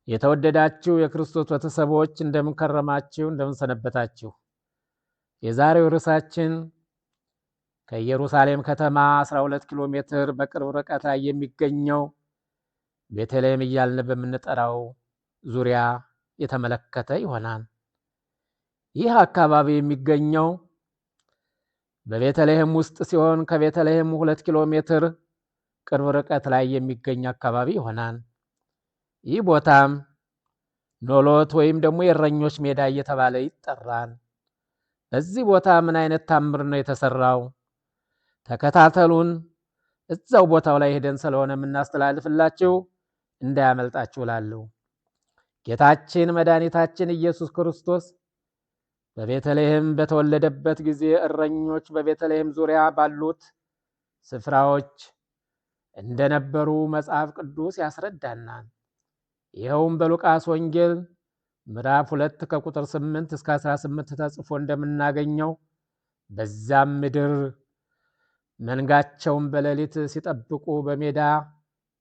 የተወደዳችሁ የክርስቶስ ቤተሰቦች እንደምን ከረማችሁ? እንደምን ሰነበታችሁ? የዛሬው ርዕሳችን ከኢየሩሳሌም ከተማ 12 ኪሎ ሜትር በቅርብ ርቀት ላይ የሚገኘው ቤተልሔም እያልን በምንጠራው ዙሪያ የተመለከተ ይሆናል። ይህ አካባቢ የሚገኘው በቤተልሔም ውስጥ ሲሆን ከቤተልሔም 2 ኪሎ ሜትር ቅርብ ርቀት ላይ የሚገኝ አካባቢ ይሆናል። ይህ ቦታም ኖሎት ወይም ደግሞ የእረኞች ሜዳ እየተባለ ይጠራል። በዚህ ቦታ ምን አይነት ታምር ነው የተሰራው? ተከታተሉን። እዛው ቦታው ላይ ሄደን ስለሆነ የምናስተላልፍላችሁ እንዳያመልጣችሁ እላለሁ። ጌታችን መድኃኒታችን ኢየሱስ ክርስቶስ በቤተልሔም በተወለደበት ጊዜ እረኞች በቤተልሔም ዙሪያ ባሉት ስፍራዎች እንደነበሩ መጽሐፍ ቅዱስ ያስረዳናል። ይኸውም በሉቃስ ወንጌል ምዕራፍ 2 ከቁጥር 8 እስከ 18 ተጽፎ እንደምናገኘው በዛም ምድር መንጋቸውን በሌሊት ሲጠብቁ በሜዳ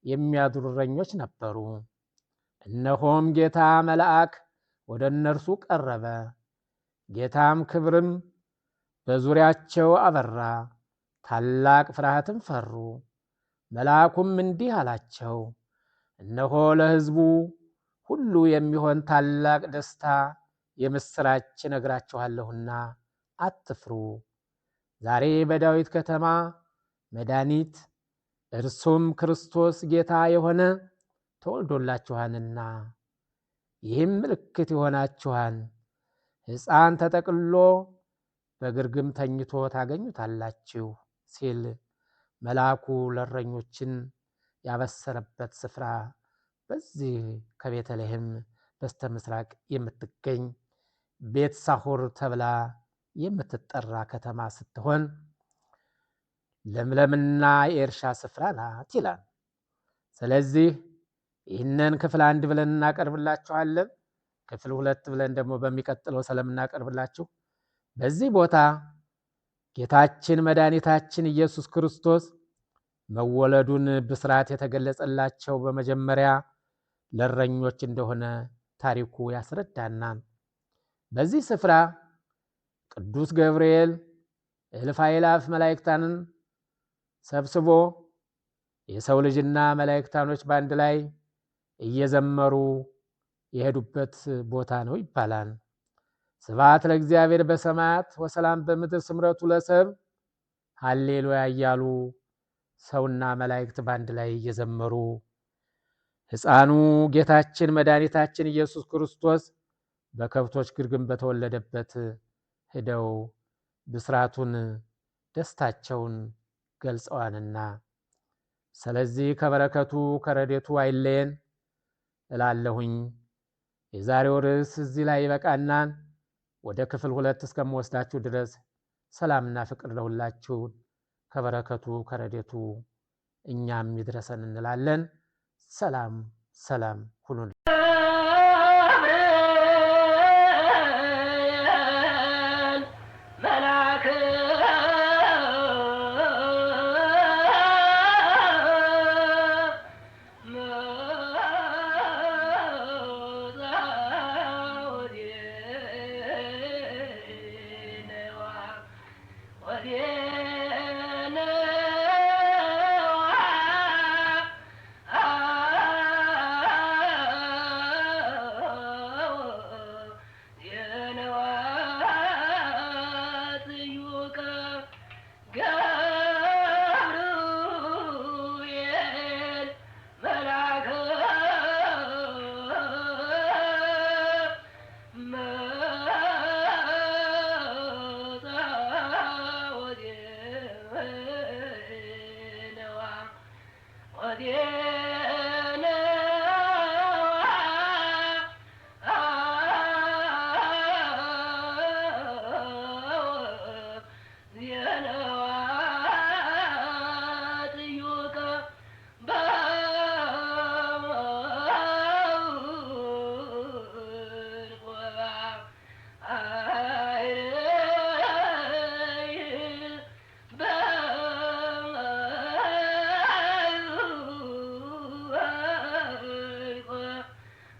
የሚያድሩ እረኞች ነበሩ። እነሆም ጌታ መልአክ ወደ እነርሱ ቀረበ፣ ጌታም ክብርም በዙሪያቸው አበራ፣ ታላቅ ፍርሃትም ፈሩ። መልአኩም እንዲህ አላቸው፣ እነሆ ለሕዝቡ ሁሉ የሚሆን ታላቅ ደስታ የምስራች እነግራችኋለሁና አትፍሩ። ዛሬ በዳዊት ከተማ መድኃኒት እርሱም ክርስቶስ ጌታ የሆነ ተወልዶላችኋልና፣ ይህም ምልክት ይሆናችኋል፣ ሕፃን ተጠቅልሎ በግርግም ተኝቶ ታገኙታላችሁ ሲል መልአኩ ለእረኞችን ያበሰረበት ስፍራ በዚህ ከቤተልሔም በስተምስራቅ የምትገኝ ቤት ሳሁር ተብላ የምትጠራ ከተማ ስትሆን ለምለምና የእርሻ ስፍራ ናት ይላል። ስለዚህ ይህንን ክፍል 1 ብለን እናቀርብላችኋለን። ክፍል 2 ብለን ደግሞ በሚቀጥለው ስለምናቀርብላችሁ በዚህ ቦታ ጌታችን መድኃኒታችን ኢየሱስ ክርስቶስ መወለዱን ብስራት የተገለጸላቸው በመጀመሪያ ለእረኞች እንደሆነ ታሪኩ ያስረዳናል። በዚህ ስፍራ ቅዱስ ገብርኤል እልፍ አእላፍ መላእክታንን ሰብስቦ የሰው ልጅና መላእክታኖች በአንድ ላይ እየዘመሩ የሄዱበት ቦታ ነው ይባላል። ስብሐት ለእግዚአብሔር በሰማያት ወሰላም በምድር ስምረቱ ለሰብ ሃሌሉያ እያሉ ሰውና መላእክት በአንድ ላይ እየዘመሩ ሕፃኑ ጌታችን መድኃኒታችን ኢየሱስ ክርስቶስ በከብቶች ግርግም በተወለደበት ሄደው ብስራቱን ደስታቸውን ገልጸዋልና፣ ስለዚህ ከበረከቱ ከረድኤቱ አይለየን እላለሁኝ። የዛሬው ርዕስ እዚህ ላይ ይበቃናል። ወደ ክፍል 2 እስከምወስዳችሁ ድረስ ሰላምና ፍቅር ለሁላችሁ ከበረከቱ ከረድኤቱ እኛም ይድረሰን እንላለን። ሰላም ሰላም ሁኑ።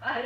I